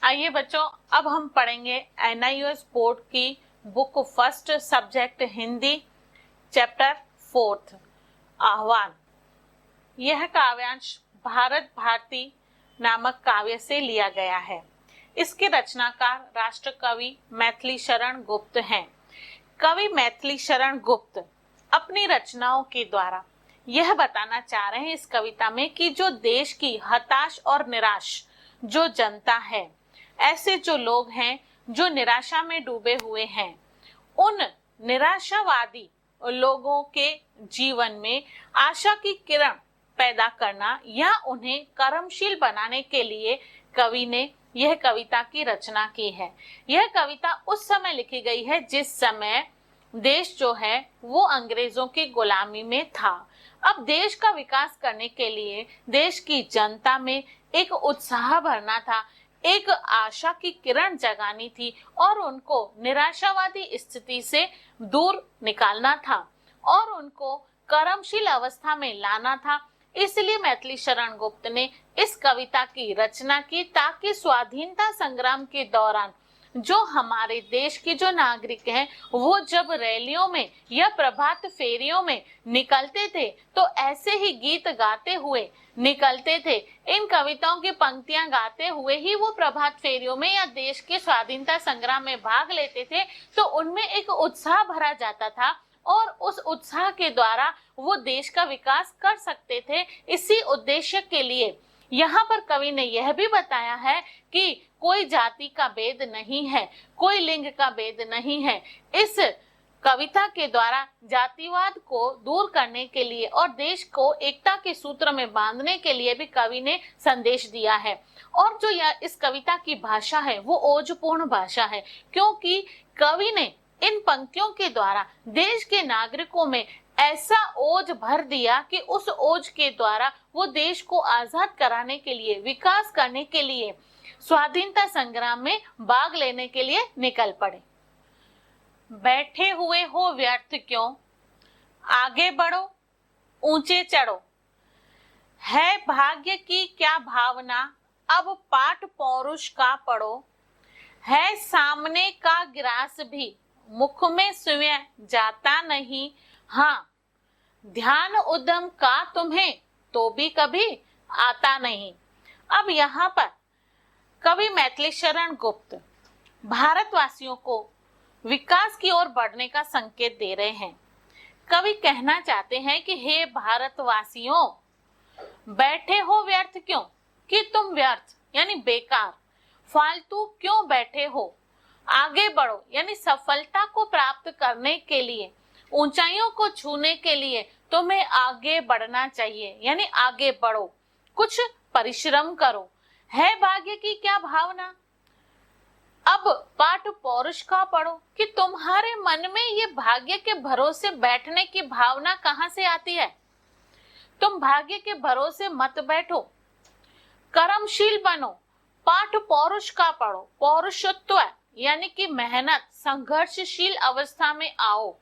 आइए बच्चों, अब हम पढ़ेंगे एनआईओएस बोर्ड की book first subject Hindi chapter 4 आह्वान। यह काव्यांश भारत भारती नामक काव्य से लिया गया है। इसके रचनाकार राष्ट्र कवि मैथिली शरण गुप्त हैं। कवि मैथिली शरण गुप्त अपनी रचनाओं के द्वारा यह बताना चाह रहे हैं इस कविता में कि जो देश की हताश और निराश जो जनता है, ऐसे जो लोग हैं जो निराशा में डूबे हुए हैं, उन निराशावादी लोगों के जीवन में आशा की किरण पैदा करना या उन्हें कर्मशील बनाने के लिए कवि ने यह कविता की रचना की है। यह कविता उस समय लिखी गई है जिस समय देश जो है वो अंग्रेजों की गुलामी में था। अब देश का विकास करने के लिए देश की जनता में एक उत्साह भरना था, एक आशा की किरण जगानी थी और उनको निराशावादी स्थिति से दूर निकालना था और उनको कर्मशील अवस्था में लाना था। इसलिए मैथिली शरण गुप्त ने इस कविता की रचना की ताकि स्वाधीनता संग्राम के दौरान जो हमारे देश के जो नागरिक हैं वो जब रैलियों में या प्रभात फेरियों में निकलते थे तो ऐसे ही गीत गाते हुए निकलते थे। इन कविताओं की पंक्तियां गाते हुए ही वो प्रभात फेरियों में या देश के स्वाधीनता संग्राम में भाग लेते थे, तो उनमें एक उत्साह भरा जाता था और उस उत्साह के द्वारा वो देश का विकास कर सकते थे। इसी उद्देश्य के लिए यहाँ पर कवि ने यह भी बताया है कि कोई जाति का भेद नहीं है, कोई लिंग का भेद नहीं है। इस कविता के द्वारा जातिवाद को दूर करने के लिए और देश को एकता के सूत्र में बांधने के लिए भी कवि ने संदेश दिया है। और जो यह इस कविता की भाषा है वो ओजपूर्ण भाषा है, क्योंकि कवि ने इन पंक्तियों के द्वारा देश के नागरिकों में ऐसा ओज भर दिया कि उस ओज के द्वारा वो देश को आजाद कराने के लिए, विकास करने के लिए, स्वाधीनता संग्राम में भाग लेने के लिए निकल पड़े। बैठे हुए हो व्यर्थ क्यों, आगे बढ़ो, ऊंचे चढ़ो। है भाग्य की क्या भावना, अब पाठ पौरुष का पढ़ो। है सामने का ग्रास भी, मुख में स्वयं जाता नहीं। हाँ, ध्यान उद्यम का तुम्हें तो भी कभी आता नहीं। अब यहाँ पर कवि मैथिली शरण गुप्त भारतवासियों को विकास की ओर बढ़ने का संकेत दे रहे हैं। कवि कहना चाहते हैं कि हे भारतवासियों, बैठे हो व्यर्थ क्यों, कि तुम व्यर्थ यानी बेकार, फालतू क्यों बैठे हो। आगे बढ़ो यानी सफलता को प्राप्त करने के लिए, ऊंचाइयों को छूने के लिए तुम्हें आगे बढ़ना चाहिए, यानी आगे बढ़ो, कुछ परिश्रम करो। है भाग्य की क्या भावना, अब पाठ पौरुष का पढ़ो, कि तुम्हारे मन में ये भाग्य के भरोसे बैठने की भावना कहां से आती है। तुम भाग्य के भरोसे मत बैठो, कर्मशील बनो, पाठ पौरुष का पढ़ो। पौरुषत्व यानी कि मेहनत, संघर्षशील अवस्था में आओ,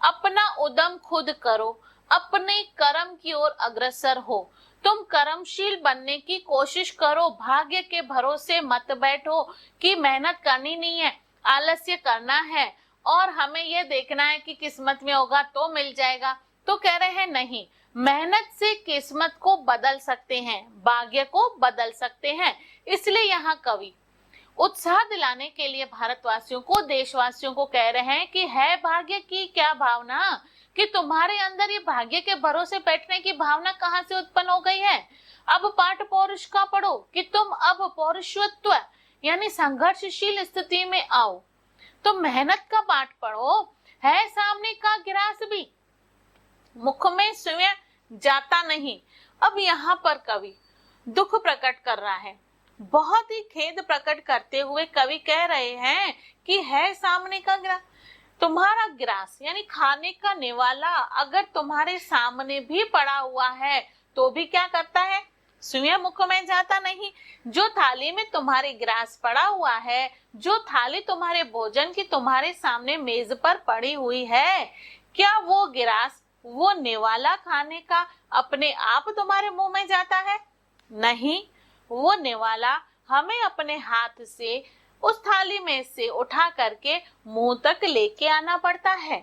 अपना उद्यम खुद करो, अपने कर्म की ओर अग्रसर हो। तुम कर्मशील बनने की कोशिश करो, भाग्य के भरोसे मत बैठो कि मेहनत करनी नहीं है, आलस्य करना है और हमें यह देखना है कि किस्मत में होगा तो मिल जाएगा। तो कह रहे हैं नहीं, मेहनत से किस्मत को बदल सकते हैं, भाग्य को बदल सकते हैं। इसलिए यहाँ कवि उत्साह दिलाने के लिए भारतवासियों को, देशवासियों को कह रहे हैं कि है भाग्य की क्या भावना, कि तुम्हारे अंदर ये भाग्य के भरोसे बैठने की भावना कहां से उत्पन्न हो गई है। अब पाठ पौरुष का पढ़ो, कि तुम अब पौरुषत्व यानी संघर्षशील स्थिति में आओ, तो मेहनत का पाठ पढ़ो। है सामने का ग्रास भी, मुख में स्वयं जाता नहीं। अब यहाँ पर कवि दुख प्रकट कर रहा है, बहुत ही खेद प्रकट करते हुए कवि कह रहे हैं कि है सामने का ग्रास, तुम्हारा ग्रास यानी खाने का निवाला अगर तुम्हारे सामने भी पड़ा हुआ है तो भी क्या करता है, स्वयं मुख में जाता नहीं। जो थाली में तुम्हारे ग्रास पड़ा हुआ है, जो थाली तुम्हारे भोजन की तुम्हारे सामने मेज पर पड़ी हुई है, क्या वो ग्रास, वो निवाला खाने का अपने आप तुम्हारे मुंह में जाता है। नहीं, वो निवाला हमें अपने हाथ से उस थाली में से उठा करके मुंह तक लेके आना पड़ता है।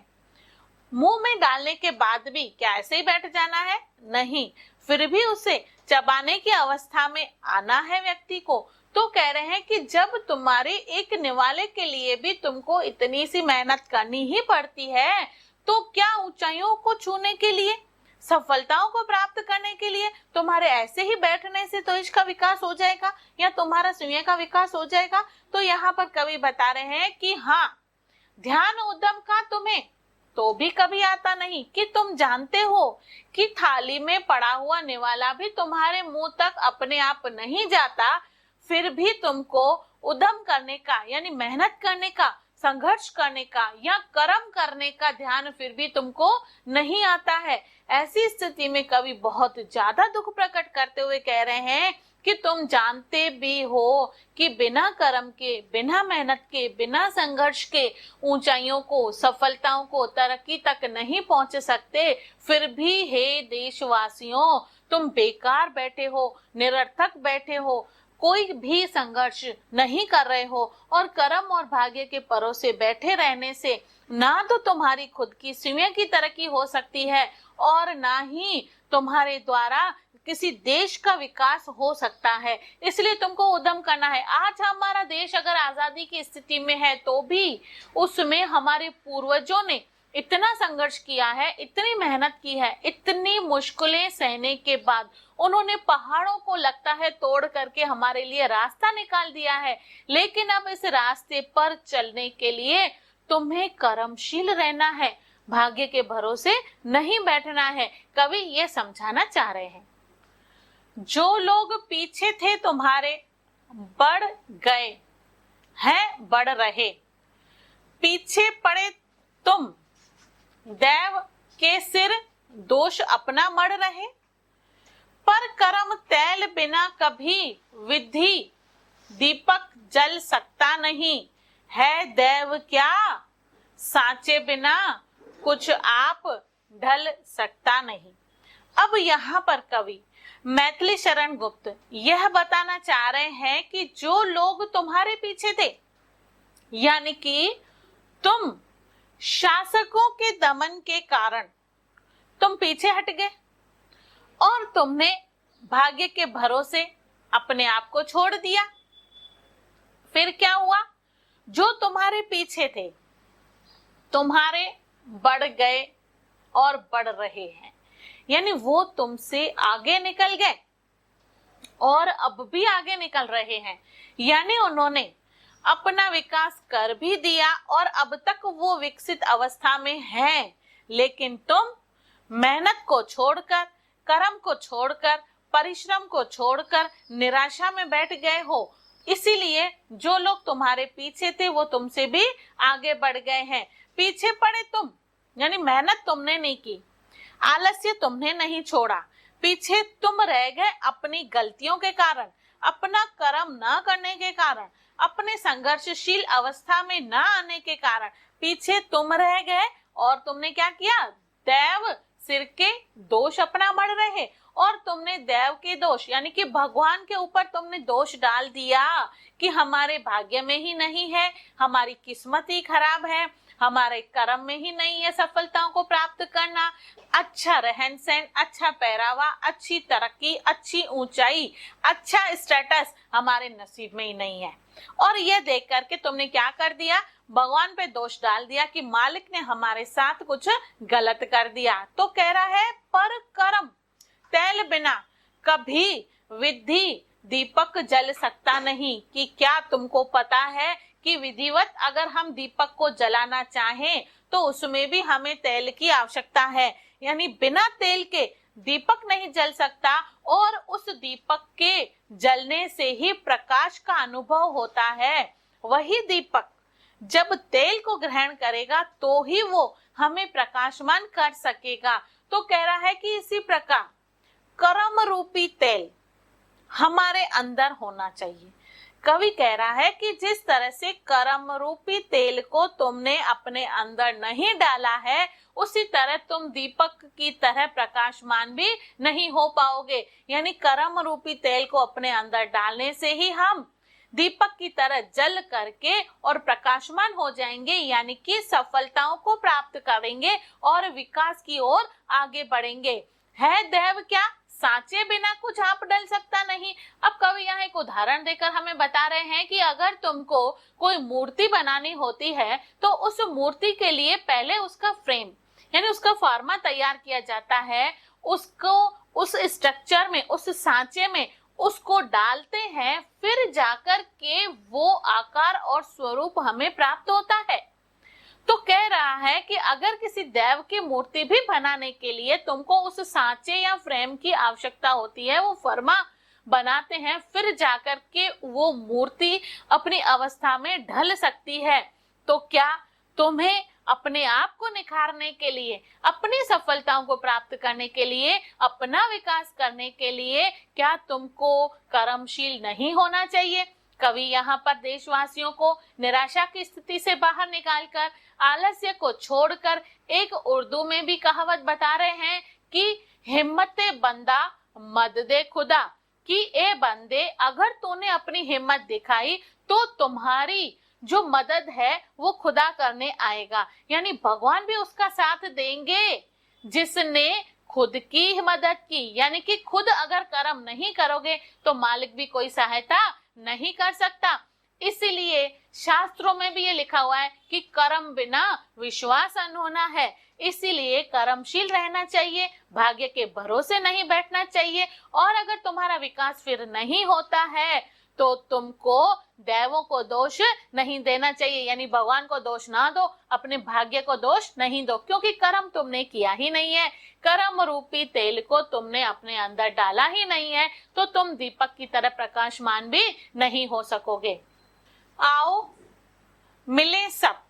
मुंह में डालने के बाद भी क्या ऐसे ही बैठ जाना है? नहीं, फिर भी उसे चबाने की अवस्था में आना है व्यक्ति को। तो कह रहे हैं कि जब तुम्हारे एक निवाले के लिए भी तुमको इतनी सी मेहनत करनी ही पड़ती है, तो क्या ऊंचाइयों को छूने के लिए, सफलताओं को प्राप्त करने के लिए तुम्हारे ऐसे ही बैठने से तो इसका विकास हो जाएगा या तुम्हारा स्वयं का विकास हो जाएगा? तो यहाँ पर कवि बता रहे हैं कि हाँ, ध्यान उद्यम का तुम्हें तो भी कभी आता नहीं कि तुम जानते हो कि थाली में पड़ा हुआ निवाला भी तुम्हारे मुंह तक अपने आप नहीं जाता, फिर भी तुमको उद्यम करने का यानी मेहनत करने का, संघर्ष करने का या कर्म करने का ध्यान फिर भी तुमको नहीं आता है। ऐसी स्थिति में कवि बहुत ज्यादा दुख प्रकट करते हुए कह रहे हैं कि तुम जानते भी हो कि बिना कर्म के, बिना मेहनत के, बिना संघर्ष के ऊंचाइयों को, सफलताओं को, तरक्की तक नहीं पहुंच सकते, फिर भी हे देशवासियों, तुम बेकार बैठे हो, निरर्थक बैठे हो, कोई भी संघर्ष नहीं कर रहे हो और कर्म और भाग्य के भरोसे बैठे रहने से ना तो तुम्हारी खुद की स्वयं की तरक्की हो सकती है और ना ही तुम्हारे द्वारा किसी देश का विकास हो सकता है। इसलिए तुमको उद्यम करना है। आज हमारा देश अगर आजादी की स्थिति में है तो भी उसमें हमारे पूर्वजों ने इतना संघर्ष किया है, इतनी मेहनत की है, इतनी मुश्किलें सहने के बाद उन्होंने पहाड़ों को लगता है तोड़ करके हमारे लिए रास्ता निकाल दिया है। लेकिन अब इस रास्ते पर चलने के लिए तुम्हें कर्मशील रहना है, भाग्य के भरोसे नहीं बैठना है। कवि ये समझाना चाह रहे हैं, जो लोग पीछे थे तुम्हारे बढ़ गए हैं, बढ़ रहे, पीछे पड़े तुम देव के सिर दोष अपना मढ़ रहे, पर कर्म तैल बिना कभी विधि दीपक जल सकता नहीं है, देव क्या सांचे बिना कुछ आप ढल सकता नहीं। अब यहाँ पर कवि मैथिली शरण गुप्त यह बताना चाह रहे हैं कि जो लोग तुम्हारे पीछे थे, यानी कि तुम शासकों के दमन के कारण तुम पीछे हट गए और तुमने भाग्य के भरोसे अपने आप को छोड़ दिया। फिर क्या हुआ? जो तुम्हारे पीछे थे तुम्हारे बढ़ गए और बढ़ रहे हैं, यानी वो तुमसे आगे निकल गए और अब भी आगे निकल रहे हैं, यानी उन्होंने अपना विकास कर भी दिया और अब तक वो विकसित अवस्था में है। लेकिन तुम मेहनत को छोड़कर, कर्म को छोड़कर, परिश्रम को छोड़कर निराशा में बैठ गए हो। इसीलिए जो लोग तुम्हारे पीछे थे वो तुमसे भी आगे बढ़ गए हैं। पीछे पड़े तुम, यानी मेहनत तुमने नहीं की, आलस्य तुमने नहीं छोड़ा, पीछे तुम रह गए अपनी गलतियों के कारण, अपना कर्म न करने के कारण, अपने संघर्षशील अवस्था में न आने के कारण पीछे तुम रह गए और तुमने क्या किया? देव सिर के दोष अपना मढ़ रहे और तुमने देव के दोष यानी कि भगवान के ऊपर तुमने दोष डाल दिया कि हमारे भाग्य में ही नहीं है, हमारी किस्मत ही खराब है, हमारे कर्म में ही नहीं है सफलताओं को प्राप्त करना, अच्छा रहन सहन, अच्छा पहरावा, अच्छी तरक्की, अच्छी ऊंचाई, अच्छा स्टेटस हमारे नसीब में ही नहीं है। और ये देख करके तुमने क्या कर दिया? भगवान पे दोष डाल दिया कि मालिक ने हमारे साथ कुछ गलत कर दिया। तो कह रहा है पर कर्म तैल बिना कभी विधि दीपक जल सकता नहीं। कि क्या तुमको पता है कि विधिवत अगर हम दीपक को जलाना चाहें तो उसमें भी हमें तेल की आवश्यकता है, यानी बिना तेल के दीपक नहीं जल सकता और उस दीपक के जलने से ही प्रकाश का अनुभव होता है। वही दीपक जब तेल को ग्रहण करेगा तो ही वो हमें प्रकाशमान कर सकेगा। तो कह रहा है कि इसी प्रकार कर्म रूपी तेल हमारे अंदर होना चाहिए। कवि कह रहा है कि जिस तरह से कर्म रूपी तेल को तुमने अपने अंदर नहीं डाला है, उसी तरह तुम दीपक की तरह प्रकाशमान भी नहीं हो पाओगे। यानी कर्म रूपी तेल को अपने अंदर डालने से ही हम दीपक की तरह जल करके और प्रकाशमान हो जाएंगे, यानी कि सफलताओं को प्राप्त करेंगे और विकास की ओर आगे बढ़ेंगे। है दैव क्या? सांचे बिना कुछ आप डल सकता नहीं। अब कवि यहाँ एक उदाहरण देकर हमें बता रहे हैं कि अगर तुमको कोई मूर्ति बनानी होती है तो उस मूर्ति के लिए पहले उसका फ्रेम यानी उसका फॉर्मा तैयार किया जाता है, उसको उस स्ट्रक्चर में, उस सांचे में उसको डालते हैं, फिर जाकर के वो आकार और स्वरूप हमें प्राप्त होता है। तो कह रहा है कि अगर किसी देव की मूर्ति भी बनाने के लिए तुमको उस सांचे या फ्रेम की आवश्यकता होती है, वो फर्मा बनाते हैं, फिर जाकर के वो मूर्ति अपनी अवस्था में ढल सकती है। तो क्या तुम्हें अपने आप को निखारने के लिए, अपनी सफलताओं को प्राप्त करने के लिए, अपना विकास करने के लिए क्या तुमको कर्मशील नहीं होना चाहिए? कवि यहाँ पर देशवासियों को निराशा की स्थिति से बाहर निकालकर, आलस्य को छोड़कर एक उर्दू में भी कहावत बता रहे हैं कि हिम्मते बंदा मद दे खुदा, कि ए बंदे अगर तूने अपनी हिम्मत दिखाई तो तुम्हारी जो मदद है वो खुदा करने आएगा, यानी भगवान भी उसका साथ देंगे जिसने खुद की मदद की। यानी कि खुद अगर कर्म नहीं करोगे तो मालिक भी कोई सहायता नहीं कर सकता। इसीलिए शास्त्रों में भी ये लिखा हुआ है कि कर्म बिना विश्वास अनहोना है। इसीलिए कर्मशील रहना चाहिए, भाग्य के भरोसे नहीं बैठना चाहिए। और अगर तुम्हारा विकास फिर नहीं होता है तो तुमको देवों को दोष नहीं देना चाहिए, यानी भगवान को दोष ना दो, अपने भाग्य को दोष नहीं दो, क्योंकि कर्म तुमने किया ही नहीं है, कर्म रूपी तेल को तुमने अपने अंदर डाला ही नहीं है, तो तुम दीपक की तरह प्रकाशमान भी नहीं हो सकोगे। आओ मिले सब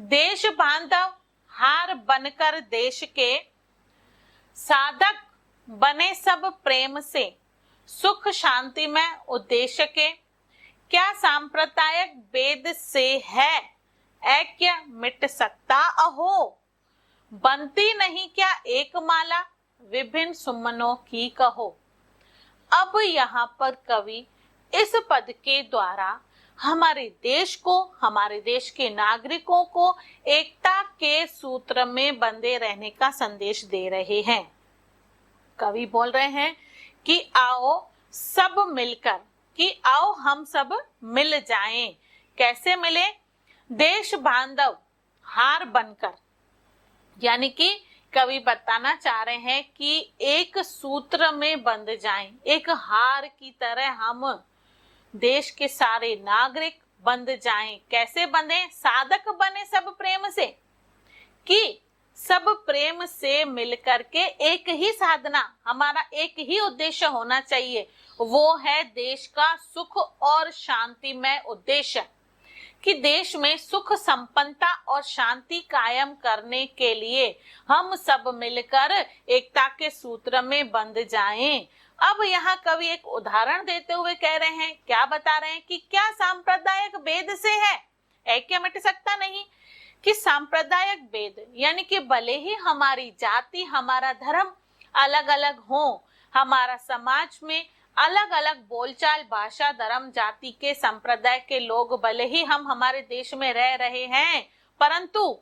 देश बांधव हार बनकर देश के, साधक बने सब प्रेम से सुख शांति में उद्देश्य के, क्या सांप्रदायिक भेद से है ऐक्य मिट सकता अहो, बनती नहीं क्या एक माला विभिन्न सुमनों की कहो। अब यहाँ पर कवि इस पद के द्वारा हमारे देश को, हमारे देश के नागरिकों को एकता के सूत्र में बंधे रहने का संदेश दे रहे हैं। कवि बोल रहे हैं कि आओ सब मिलकर, कि आओ हम सब मिल जाएं। कैसे मिले? देश बांधव हार बनकर, यानी कि कवि बताना चाह रहे हैं कि एक सूत्र में बंध जाएं, एक हार की तरह हम देश के सारे नागरिक बंध जाएं। कैसे बंधे? साधक बने सब प्रेम से, कि सब प्रेम से मिलकर के एक ही साधना, हमारा एक ही उद्देश्य होना चाहिए, वो है देश का सुख और शांतिमय उद्देश्य, कि देश में सुख संपन्नता और शांति कायम करने के लिए हम सब मिलकर एकता के सूत्र में बंध जाएं। अब यहाँ कवि एक उदाहरण देते हुए कह रहे हैं, क्या बता रहे हैं कि क्या सांप्रदायिक भेद से है ऐक्य मिट सकता नहीं, कि सांप्रदायिक भेद यानी कि भले ही हमारी जाति, हमारा धर्म अलग अलग हो, हमारा समाज में अलग अलग बोलचाल, भाषा, धर्म, जाति के संप्रदाय के लोग भले ही हम हमारे देश में रह रहे हैं, परंतु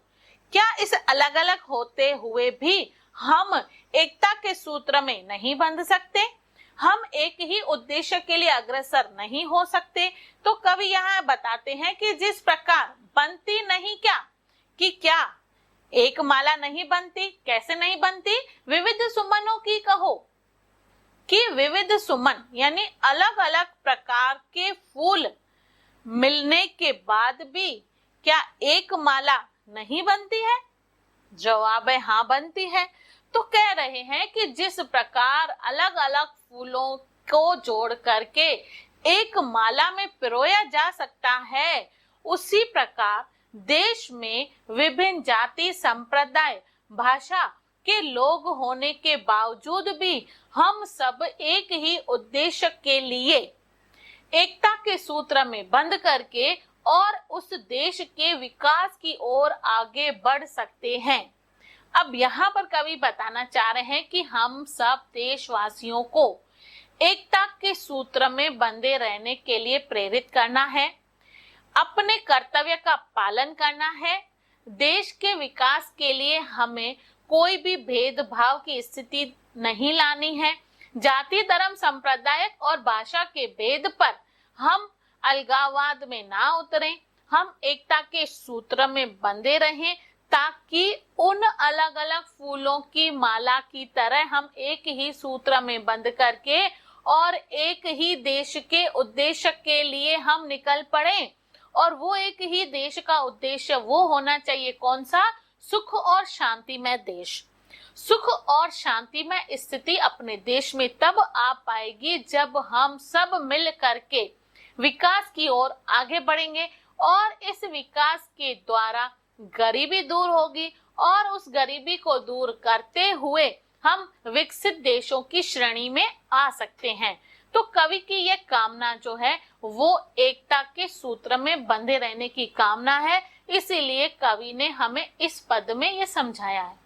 क्या इस अलग अलग होते हुए भी हम एकता के सूत्र में नहीं बंध सकते? हम एक ही उद्देश्य के लिए अग्रसर नहीं हो सकते? तो कवि यहाँ बताते हैं कि जिस प्रकार बनती नहीं क्या, कि क्या एक माला नहीं बनती? कैसे नहीं बनती? विविध सुमनों की कहो, कि विविध सुमन यानी अलग अलग प्रकार के फूल मिलने के बाद भी क्या एक माला नहीं बनती है? जवाब है हाँ, बनती है। तो कह रहे हैं कि जिस प्रकार अलग अलग फूलों को जोड़ करके एक माला में पिरोया जा सकता है, उसी प्रकार देश में विभिन्न जाति, संप्रदाय, भाषा के लोग होने के बावजूद भी हम सब एक ही उद्देश्य के लिए एकता के सूत्र में बंध करके और उस देश के विकास की ओर आगे बढ़ सकते हैं। अब यहाँ पर कवि बताना चाह रहे हैं कि हम सब देशवासियों को एकता के सूत्र में बंधे रहने के लिए प्रेरित करना है, अपने कर्तव्य का पालन करना है, देश के विकास के लिए हमें कोई भी भेदभाव की स्थिति नहीं लानी है, जाति, धर्म, संप्रदाय और भाषा के भेद पर हम अलगाववाद में ना उतरें, हम एकता के सूत्र में बंधे रहें ताकि उन अलग अलग फूलों की माला की तरह हम एक ही सूत्र में बंध करके और एक ही देश के उद्देश्य के लिए हम निकल पड़े। और वो एक ही देश का उद्देश्य वो होना चाहिए, कौन सा? सुख और शांतिमय देश। सुख और शांतिमय स्थिति अपने देश में तब आ पाएगी जब हम सब मिल करके विकास की ओर आगे बढ़ेंगे और इस विकास के द्वारा गरीबी दूर होगी और उस गरीबी को दूर करते हुए हम विकसित देशों की श्रेणी में आ सकते हैं। तो कवि की यह कामना जो है वो एकता के सूत्र में बंधे रहने की कामना है, इसीलिए कवि ने हमें इस पद में ये समझाया है।